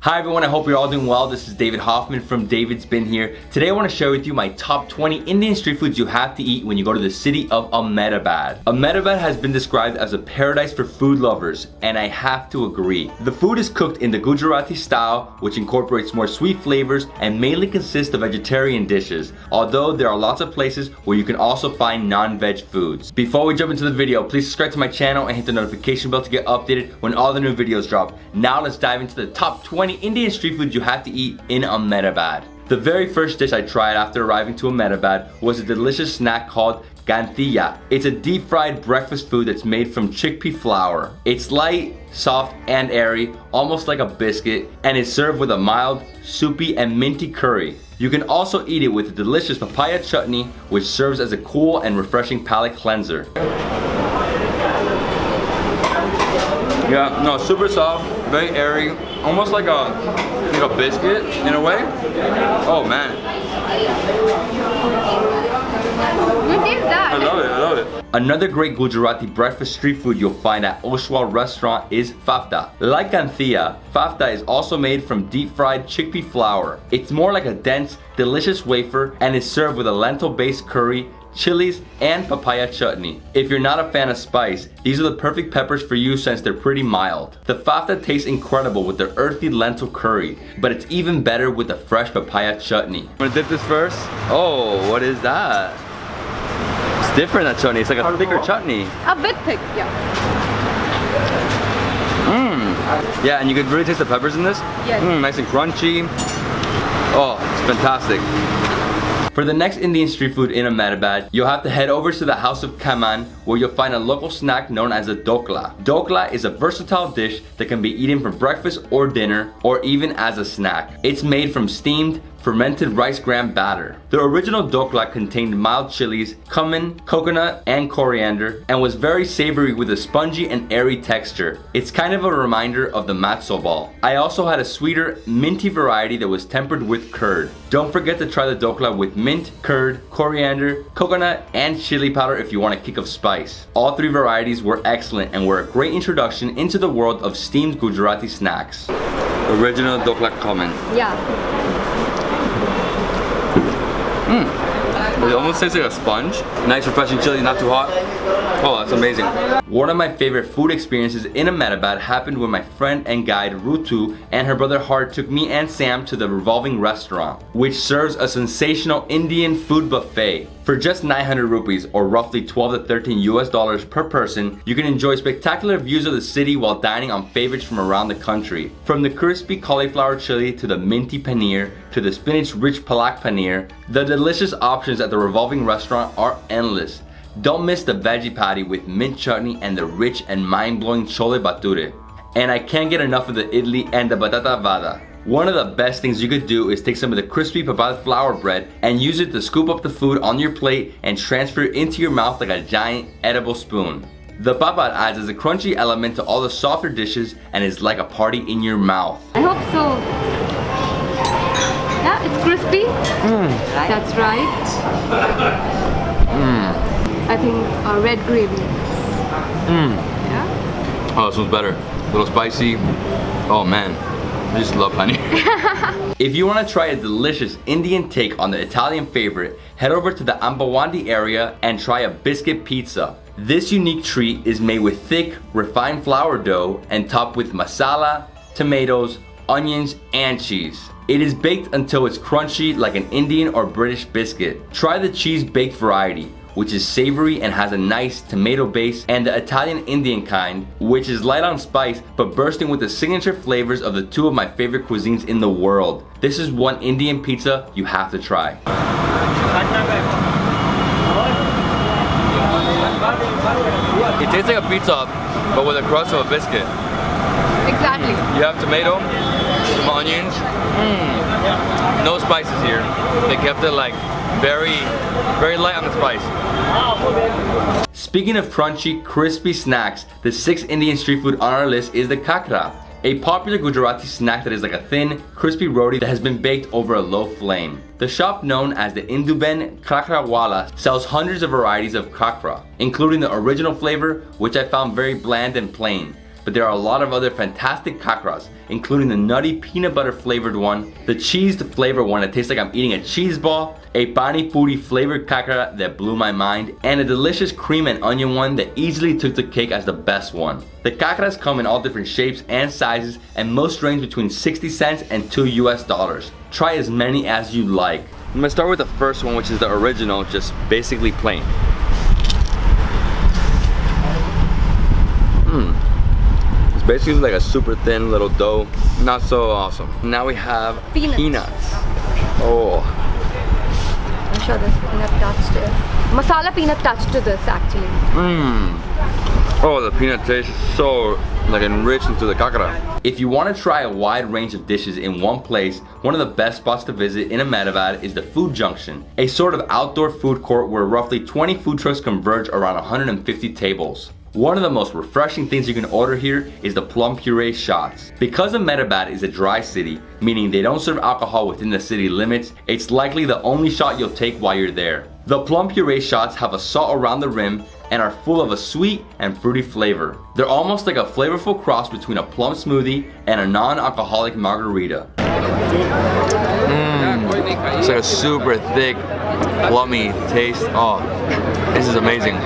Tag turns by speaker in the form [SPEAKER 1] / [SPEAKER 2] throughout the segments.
[SPEAKER 1] Hi everyone, I hope you're all doing well. This is David Hoffman from Davidsbeenhere. Today I want to share with you my top 20 Indian street foods you have to eat when you go to the city of Ahmedabad. Ahmedabad has been described as a paradise for food lovers, and I have to agree. The food is cooked in the Gujarati style, which incorporates more sweet flavors and mainly consists of vegetarian dishes, although there are lots of places where you can also find non-veg foods. Before we jump into the video, please subscribe to my channel and hit the notification bell to get updated when all the new videos drop. Now let's dive into the top 20 Indian street foods you have to eat in Ahmedabad. The very first dish I tried after arriving to Ahmedabad was a delicious snack called Ganthiya. It's a deep fried breakfast food that's made from chickpea flour. It's light, soft, and airy, almost like a biscuit, and is served with a mild, soupy, and minty curry. You can also eat it with a delicious papaya chutney, which serves as a cool and refreshing palate cleanser. Yeah, no, super soft, very airy, almost like a biscuit in a way. Oh man.
[SPEAKER 2] What is that?
[SPEAKER 1] I love it. Another great Gujarati breakfast street food you'll find at Oshwal restaurant is Fafda. Like Ganthiya, Fafda is also made from deep fried chickpea flour. It's more like a dense, delicious wafer and is served with a lentil-based curry, chilies, and papaya chutney. If you're not a fan of spice, these are the perfect peppers for you since they're pretty mild. The Fafda tastes incredible with the earthy lentil curry, but it's even better with the fresh papaya chutney. I'm gonna dip this first. Oh, what is that? It's different, that chutney. It's like a thicker chutney.
[SPEAKER 2] A bit thick, yeah.
[SPEAKER 1] Yeah, and you could really taste the peppers in this.
[SPEAKER 2] Yes.
[SPEAKER 1] Nice and crunchy. Oh, it's fantastic. For the next Indian street food in Ahmedabad, you'll have to head over to the house of Khaman, where you'll find a local snack known as a Dhokla. Dhokla is a versatile dish that can be eaten for breakfast or dinner, or even as a snack. It's made from steamed, fermented rice gram batter. The original Dhokla contained mild chilies, Khaman, coconut, and coriander, and was very savory with a spongy and airy texture. It's kind of a reminder of the matzo ball. I also had a sweeter, minty variety that was tempered with curd. Don't forget to try the Dhokla with mint, curd, coriander, coconut, and chili powder if you want a kick of spice. All three varieties were excellent and were a great introduction into the world of steamed Gujarati snacks. Original Dhokla Khaman.
[SPEAKER 2] Yeah.
[SPEAKER 1] It almost tastes like a sponge. Nice refreshing chili, not too hot. Oh, that's amazing. One of my favorite food experiences in Ahmedabad happened when my friend and guide Rutu and her brother Hart took me and Sam to the Revolving Restaurant, which serves a sensational Indian food buffet. For just 900 rupees, or roughly 12 to 13 US dollars per person, you can enjoy spectacular views of the city while dining on favorites from around the country. From the crispy cauliflower chili to the minty paneer to the spinach-rich palak paneer, the delicious options at the Revolving Restaurant are endless. Don't miss the veggie patty with mint chutney and the rich and mind-blowing chole bhature. And I can't get enough of the idli and the batata vada. One of the best things you could do is take some of the crispy papaya flour bread and use it to scoop up the food on your plate and transfer it into your mouth like a giant edible spoon. The papad adds as a crunchy element to all the softer dishes and is like a party in your mouth.
[SPEAKER 2] I hope so. Yeah, it's crispy. That's right. I think red gravy. Yeah.
[SPEAKER 1] Oh, this one's better. A little spicy. Oh man. I just love honey. If you want to try a delicious Indian take on the Italian favorite, head over to the Ambawadi area and try a biscuit pizza. This unique treat is made with thick, refined flour dough and topped with masala, tomatoes, onions, and cheese. It is baked until it's crunchy like an Indian or British biscuit. Try the cheese-baked variety, which is savory and has a nice tomato base, and the Italian Indian kind, which is light on spice but bursting with the signature flavors of the two of my favorite cuisines in the world. This is one Indian pizza you have to try. It tastes like a pizza, but with a crust of a biscuit.
[SPEAKER 2] Exactly.
[SPEAKER 1] You have tomato, some onions, no spices here. They kept it like very light on the spice. Speaking of crunchy, crispy snacks, the sixth Indian street food on our list is the Khakhra, a popular Gujarati snack that is like a thin, crispy roti that has been baked over a low flame. The shop known as the Induben Khakrawala sells hundreds of varieties of Khakhra, including the original flavor, which I found very bland and plain. but there are a lot of other fantastic Khakhras, including the nutty peanut butter flavored one, the cheese flavored one that tastes like I'm eating a cheese ball, a pani puri flavored Khakhra that blew my mind, and a delicious cream and onion one that easily took the cake as the best one. The Khakhras come in all different shapes and sizes, and most range between 60 cents and $2 US. Try as many as you like. I'm gonna start with the first one, which is the original, just basically plain. It's basically like a super thin little dough. Not so awesome. Now we have peanuts. Oh.
[SPEAKER 2] I'm sure there's peanut touch to it. Masala peanut touch to this actually.
[SPEAKER 1] Oh, the peanut taste is so like enriched into the Khakhra. If you want to try a wide range of dishes in one place, one of the best spots to visit in Ahmedabad is the Food Junction, a sort of outdoor food court where roughly 20 food trucks converge around 150 tables. One of the most refreshing things you can order here is the plum puree shots. Because Ahmedabad is a dry city, meaning they don't serve alcohol within the city limits, it's likely the only shot you'll take while you're there. The plum puree shots have a salt around the rim and are full of a sweet and fruity flavor. They're almost like a flavorful cross between a plum smoothie and a non-alcoholic margarita. It's like a super thick, plummy taste. Oh, this is amazing.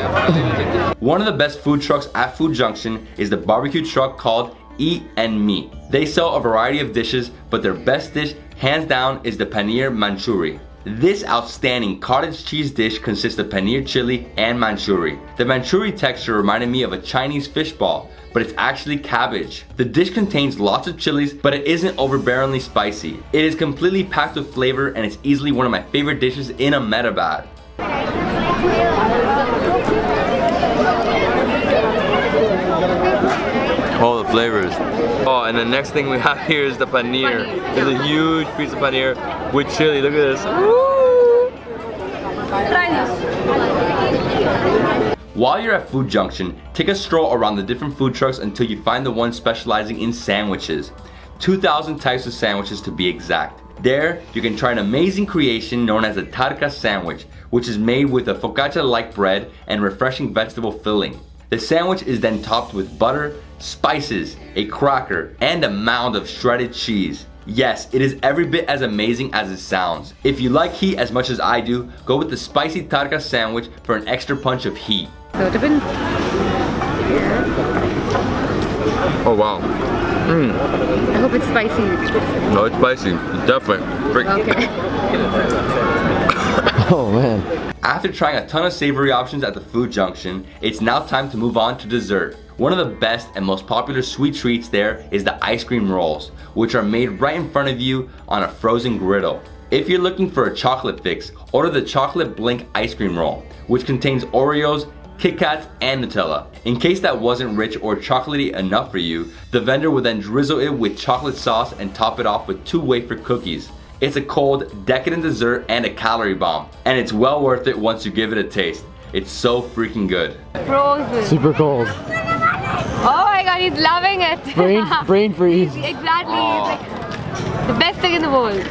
[SPEAKER 1] One of the best food trucks at Food Junction is the barbecue truck called Eand Meat. They sell a variety of dishes, but their best dish, hands down, is the paneer manchuri. This outstanding cottage cheese dish consists of paneer chili and manchuri. The manchuri texture reminded me of a Chinese fish ball, but it's actually cabbage. The dish contains lots of chilies, but it isn't overbearingly spicy. It is completely packed with flavor and it's easily one of my favorite dishes in Ahmedabad. All the flavors. Oh, and the next thing we have here is the paneer. There's a huge piece of paneer with chili. Look at this. Woo!
[SPEAKER 2] Try this.
[SPEAKER 1] While you're at Food Junction, take a stroll around the different food trucks until you find the one specializing in sandwiches. 2,000 types of sandwiches to be exact. There, you can try an amazing creation known as a Tadka Sandwich, which is made with a focaccia-like bread and refreshing vegetable filling. The sandwich is then topped with butter, spices, a cracker, and a mound of shredded cheese. Yes, it is every bit as amazing as it sounds. If you like heat as much as I do, go with the spicy Tadka sandwich for an extra punch of heat.
[SPEAKER 2] So different.
[SPEAKER 1] Oh wow.
[SPEAKER 2] I hope it's spicy.
[SPEAKER 1] No, it's spicy. Definitely.
[SPEAKER 2] Okay.
[SPEAKER 1] Oh man. After trying a ton of savory options at the Food Junction, it's now time to move on to dessert. One of the best and most popular sweet treats there is the ice cream rolls, which are made right in front of you on a frozen griddle. If you're looking for a chocolate fix, order the chocolate blink ice cream roll, which contains Oreos, Kit Kats, and Nutella. In case that wasn't rich or chocolatey enough for you, the vendor will then drizzle it with chocolate sauce and top it off with 2 wafer cookies. It's a cold, decadent dessert and a calorie bomb, and it's well worth it once you give it a taste. It's so freaking good.
[SPEAKER 2] Frozen.
[SPEAKER 3] Super cold.
[SPEAKER 2] Oh my god, he's loving it.
[SPEAKER 3] Brain freeze.
[SPEAKER 2] Exactly. It's like the best thing in the world.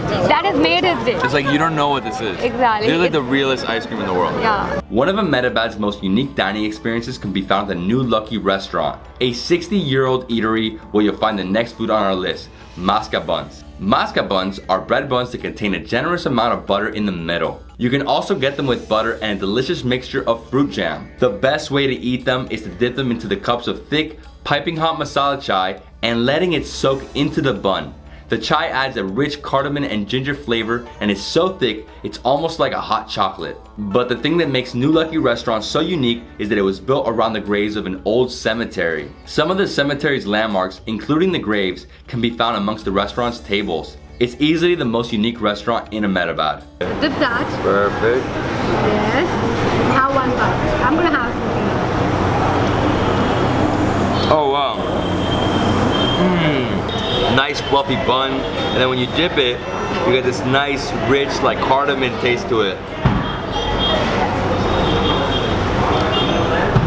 [SPEAKER 2] That has made his day.
[SPEAKER 1] It's like you don't know what this is.
[SPEAKER 2] Exactly.
[SPEAKER 1] They're like the realest ice cream in the world.
[SPEAKER 2] Yeah.
[SPEAKER 1] One of Ahmedabad's most unique dining experiences can be found at the New Lucky Restaurant, a 60-year-old eatery where you'll find the next food on our list, Mosca Buns. Mosca Buns are bread buns that contain a generous amount of butter in the middle. You can also get them with butter and a delicious mixture of fruit jam. The best way to eat them is to dip them into the cups of thick, piping hot masala chai and letting it soak into the bun. The chai adds a rich cardamom and ginger flavor and is so thick it's almost like a hot chocolate. But the thing that makes New Lucky Restaurant so unique is that it was built around the graves of an old cemetery. Some of the cemetery's landmarks, including the graves, can be found amongst the restaurant's tables. It's easily the most unique restaurant in Ahmedabad.
[SPEAKER 2] Dip that.
[SPEAKER 1] Perfect.
[SPEAKER 2] Yes. Have one bite. I'm gonna have something.
[SPEAKER 1] Oh wow. Nice fluffy bun, and then when you dip it, you get this nice, rich, like cardamom taste to it.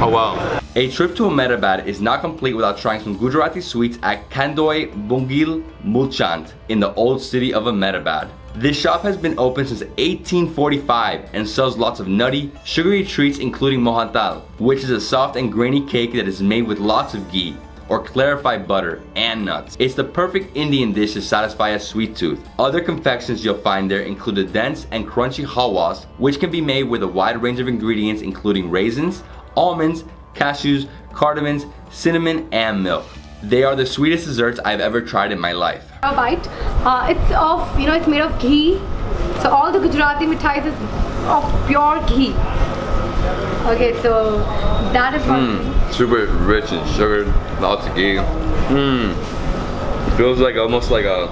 [SPEAKER 1] Oh wow. A trip to Ahmedabad is not complete without trying some Gujarati sweets at Kandoi Bungil Mulchand in the old city of Ahmedabad. This shop has been open since 1845 and sells lots of nutty, sugary treats including mohantal, which is a soft and grainy cake that is made with lots of ghee or clarified butter and nuts. It's the perfect Indian dish to satisfy a sweet tooth. Other confections you'll find there include the dense and crunchy halwas, which can be made with a wide range of ingredients including raisins, almonds, cashews, cardamoms, cinnamon, and milk. They are the sweetest desserts I've ever tried in my life.
[SPEAKER 2] A bite. It's made of ghee. So all the Gujarati mithais is of pure ghee. Okay, so that is one.
[SPEAKER 1] Super rich and sugared, lots of ghee. It feels like almost like a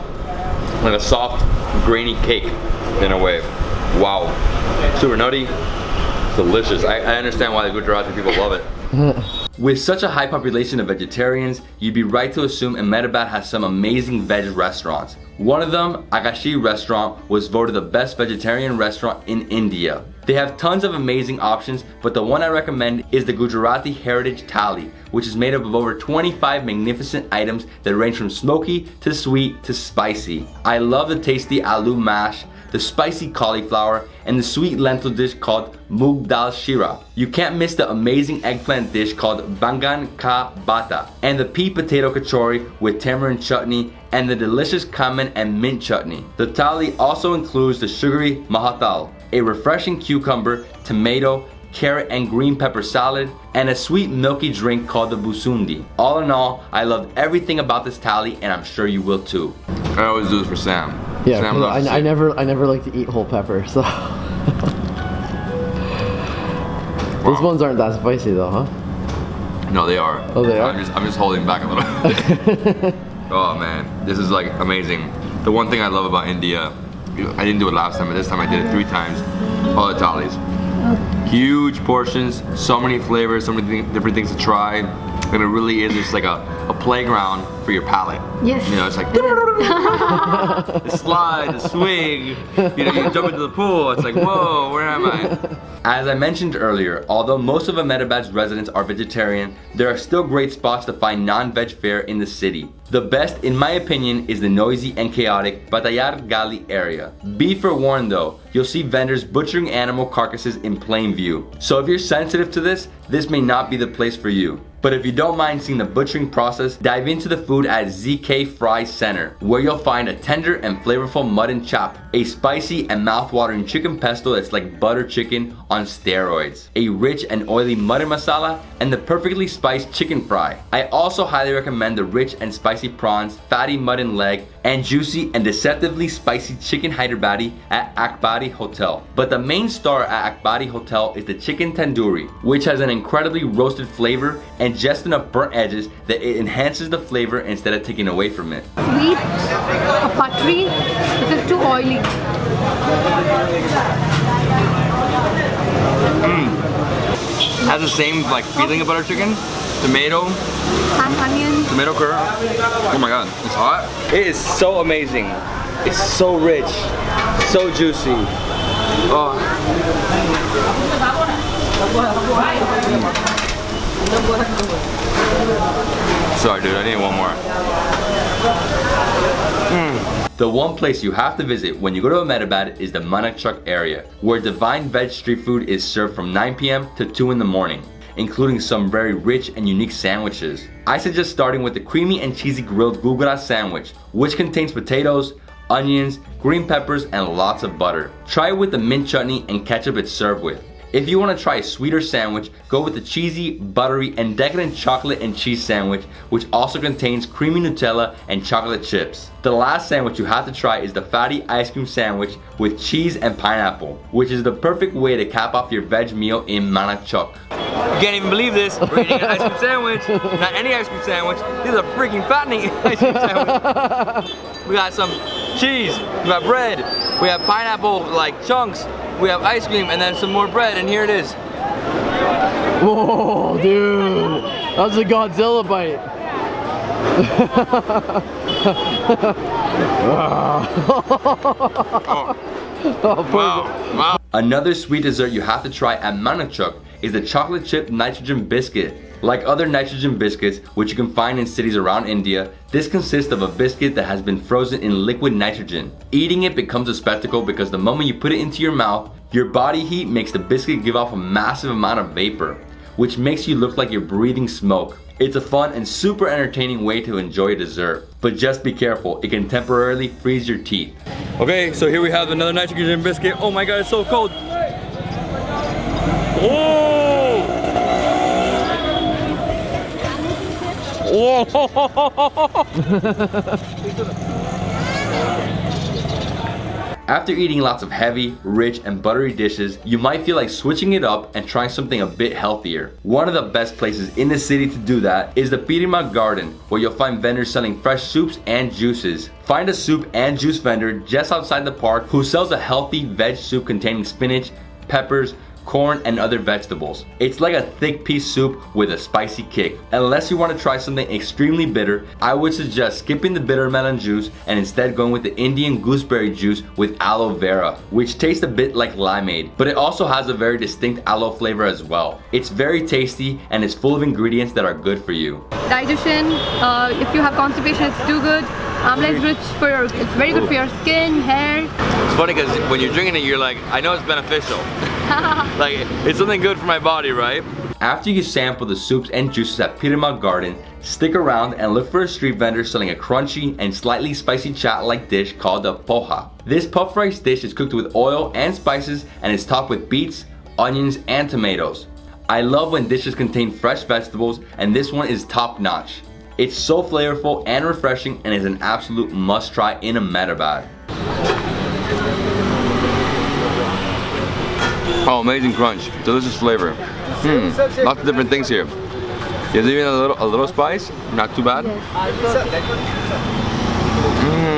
[SPEAKER 1] soft, grainy cake in a way. Wow, super nutty, delicious. I understand why the Gujarati people love it. With such a high population of vegetarians, you'd be right to assume Ahmedabad has some amazing veg restaurants. One of them, Akashi Restaurant, was voted the best vegetarian restaurant in India. They have tons of amazing options, but the one I recommend is the Gujarati Heritage Thali, which is made up of over 25 magnificent items that range from smoky to sweet to spicy. I love the tasty aloo mash, the spicy cauliflower, and the sweet lentil dish called moong dal shira. You can't miss the amazing eggplant dish called bangan ka bata, and the pea potato kachori with tamarind chutney, and the delicious Khaman and mint chutney. The thali also includes the sugary mahatal, a refreshing cucumber, tomato, carrot and green pepper salad, and a sweet milky drink called the busundi. All in all, I loved everything about this thali, and I'm sure you will too. I always do this for Sam.
[SPEAKER 3] Yeah,
[SPEAKER 1] Sam loves
[SPEAKER 3] I never like to eat whole pepper, so. These ones aren't that spicy though, huh?
[SPEAKER 1] No, they are.
[SPEAKER 3] Oh, they are?
[SPEAKER 1] I'm just holding back a little. Oh man, this is like amazing. The one thing I love about India, I didn't do it last time, but this time I did it 3 times. All the thalis. Huge portions, so many flavors, so many different things to try. And it really is just like a playground for your palate.
[SPEAKER 2] Yes.
[SPEAKER 1] You know, it's like the slide, the swing. You know, you jump into the pool. It's like, whoa, where am I? As I mentioned earlier, although most of Ahmedabad's residents are vegetarian, there are still great spots to find non-veg fare in the city. The best, in my opinion, is the noisy and chaotic Batayar Gali area. Be forewarned though, you'll see vendors butchering animal carcasses in plain view. So if you're sensitive to this may not be the place for you. But if you don't mind seeing the butchering process, dive into the food at ZK Fry Center, where you'll find a tender and flavorful mutton chop, a spicy and mouth-watering chicken pesto that's like butter chicken on steroids, a rich and oily mutton masala, and the perfectly spiced chicken fry. I also highly recommend the rich and spicy prawns, fatty mutton leg, and juicy and deceptively spicy chicken Hyderabadi at Akbari Hotel. But the main star at Akbari Hotel is the chicken tandoori, which has an incredibly roasted flavor and just enough burnt edges that it enhances the flavor instead of taking away from it.
[SPEAKER 2] Sweet, a buttery, this is too oily.
[SPEAKER 1] Has the same like feeling of butter chicken, tomato,
[SPEAKER 2] And onion.
[SPEAKER 1] tomato curd. Oh my god, it's hot. It is so amazing. It's so rich, so juicy. Oh. Sorry dude, I need one more. The one place you have to visit when you go to Ahmedabad is the Manakchuk area, where divine veg street food is served from 9 p.m. to 2 in the morning, including some very rich and unique sandwiches. I suggest starting with the creamy and cheesy grilled Gujarati sandwich, which contains potatoes, onions, green peppers, and lots of butter. Try it with the mint chutney and ketchup it's served with. If you want to try a sweeter sandwich, go with the cheesy, buttery, and decadent chocolate and cheese sandwich, which also contains creamy Nutella and chocolate chips. The last sandwich you have to try is the fatty ice cream sandwich with cheese and pineapple, which is the perfect way to cap off your veg meal in Manakchuk. You can't even believe this, we're eating an ice cream sandwich. Not any ice cream sandwich, this is a freaking fattening ice cream sandwich. We got some cheese, we got bread, we have pineapple like chunks, we have ice cream, and then some more bread, and here it is.
[SPEAKER 3] Whoa, dude. That was a Godzilla bite.
[SPEAKER 1] Wow. Another sweet dessert you have to try at Manakchuk is the chocolate chip nitrogen biscuit. Like other nitrogen biscuits, which you can find in cities around India, this consists of a biscuit that has been frozen in liquid nitrogen. Eating it becomes a spectacle because the moment you put it into your mouth, your body heat makes the biscuit give off a massive amount of vapor, which makes you look like you're breathing smoke. It's a fun and super entertaining way to enjoy a dessert. But just be careful, it can temporarily freeze your teeth. Okay, so here we have another nitrogen biscuit. Oh my god, it's so cold. Oh! After eating lots of heavy, rich, and buttery dishes, you might feel like switching it up and trying something a bit healthier. One of the best places in the city to do that is the Pirima Garden, where you'll find vendors selling fresh soups and juices. Find a soup and juice vendor just outside the park who sells a healthy veg soup containing spinach, peppers, corn, and other vegetables. It's like a thick pea soup with a spicy kick. Unless you want to try something extremely bitter, I would suggest skipping the bitter melon juice and instead going with the Indian gooseberry juice with aloe vera, which tastes a bit like limeade, but it also has a very distinct aloe flavor as well. It's very tasty and is full of ingredients that are good for you.
[SPEAKER 2] Digestion, if you have constipation, it's too good. Amla is rich for your, it's very good for your skin, hair.
[SPEAKER 1] It's funny because when you're drinking it, you're like, I know it's beneficial. Like, it's something good for my body, right? After you sample the soups and juices at Pirima Garden, stick around and look for a street vendor selling a crunchy and slightly spicy chat-like dish called the poha. This puff rice dish is cooked with oil and spices and is topped with beets, onions, and tomatoes. I love when dishes contain fresh vegetables, and this one is top notch. It's so flavorful and refreshing and is an absolute must try in Ahmedabad. Oh, amazing crunch, delicious flavor. Lots of different things here. There's even a little spice, not too bad.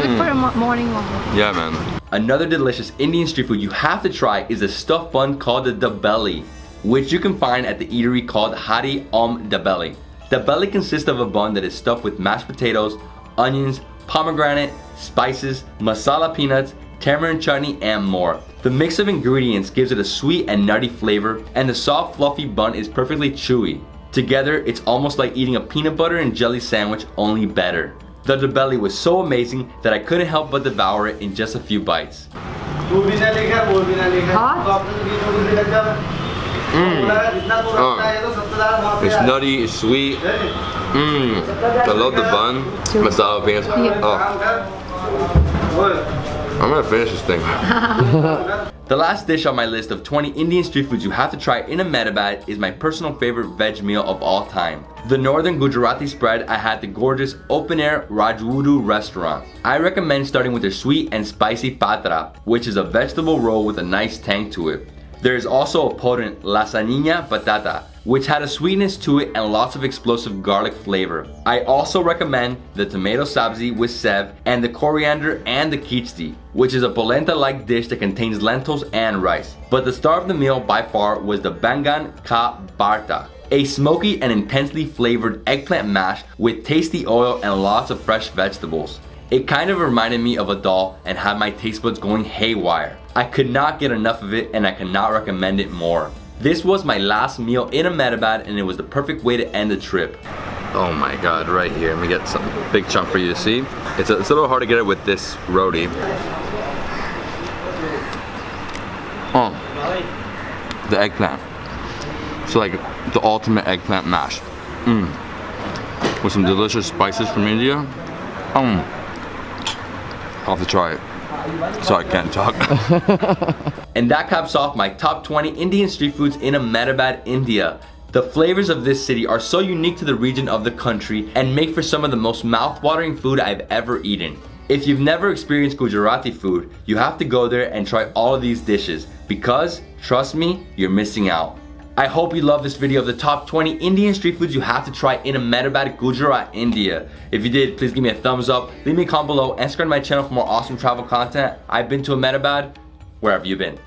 [SPEAKER 2] Good for a morning walk.
[SPEAKER 1] Yeah, man. Another delicious Indian street food you have to try is a stuffed bun called the dabeli, which you can find at the eatery called Hari Om Dabeli. The belly consists of a bun that is stuffed with mashed potatoes, onions, pomegranate, spices, masala peanuts, tamarind chutney, and more. The mix of ingredients gives it a sweet and nutty flavor, and the soft fluffy bun is perfectly chewy. Together, it's almost like eating a peanut butter and jelly sandwich, only better. The dabeli was so amazing that I couldn't help but devour it in just a few bites. It's nutty, it's sweet. I love the bun. Masala peanuts. I'm gonna finish this thing. The last dish on my list of 20 Indian street foods you have to try in Ahmedabad is my personal favorite veg meal of all time. The northern Gujarati spread I had at the gorgeous open-air Revolving Restaurant. I recommend starting with their sweet and spicy patra, which is a vegetable roll with a nice tang to it. There is also a potent lasagna patata, which had a sweetness to it and lots of explosive garlic flavor. I also recommend the tomato sabzi with sev and the coriander and the khichdi, which is a polenta-like dish that contains lentils and rice. But the star of the meal by far was the bangan ka bharta, a smoky and intensely flavored eggplant mash with tasty oil and lots of fresh vegetables. It kind of reminded me of a dal and had my taste buds going haywire. I could not get enough of it and I cannot recommend it more. This was my last meal in Ahmedabad and it was the perfect way to end the trip. Oh my god, right here. Let me get some big chunk for you to see. It's a little hard to get it with this roti. Oh, the eggplant. So like the ultimate eggplant mash. With some delicious spices from India. I'll have to try it. Sorry, I can't talk. And that caps off my top 20 Indian street foods in Ahmedabad, India. The flavors of this city are so unique to the region of the country and make for some of the most mouth-watering food I've ever eaten. If you've never experienced Gujarati food, you have to go there and try all of these dishes because, trust me, you're missing out. I hope you love this video of the top 20 Indian street foods you have to try in Ahmedabad, Gujarat, India. If you did, please give me a thumbs up, leave me a comment below, and subscribe to my channel for more awesome travel content. I've been to Ahmedabad. Where have you been?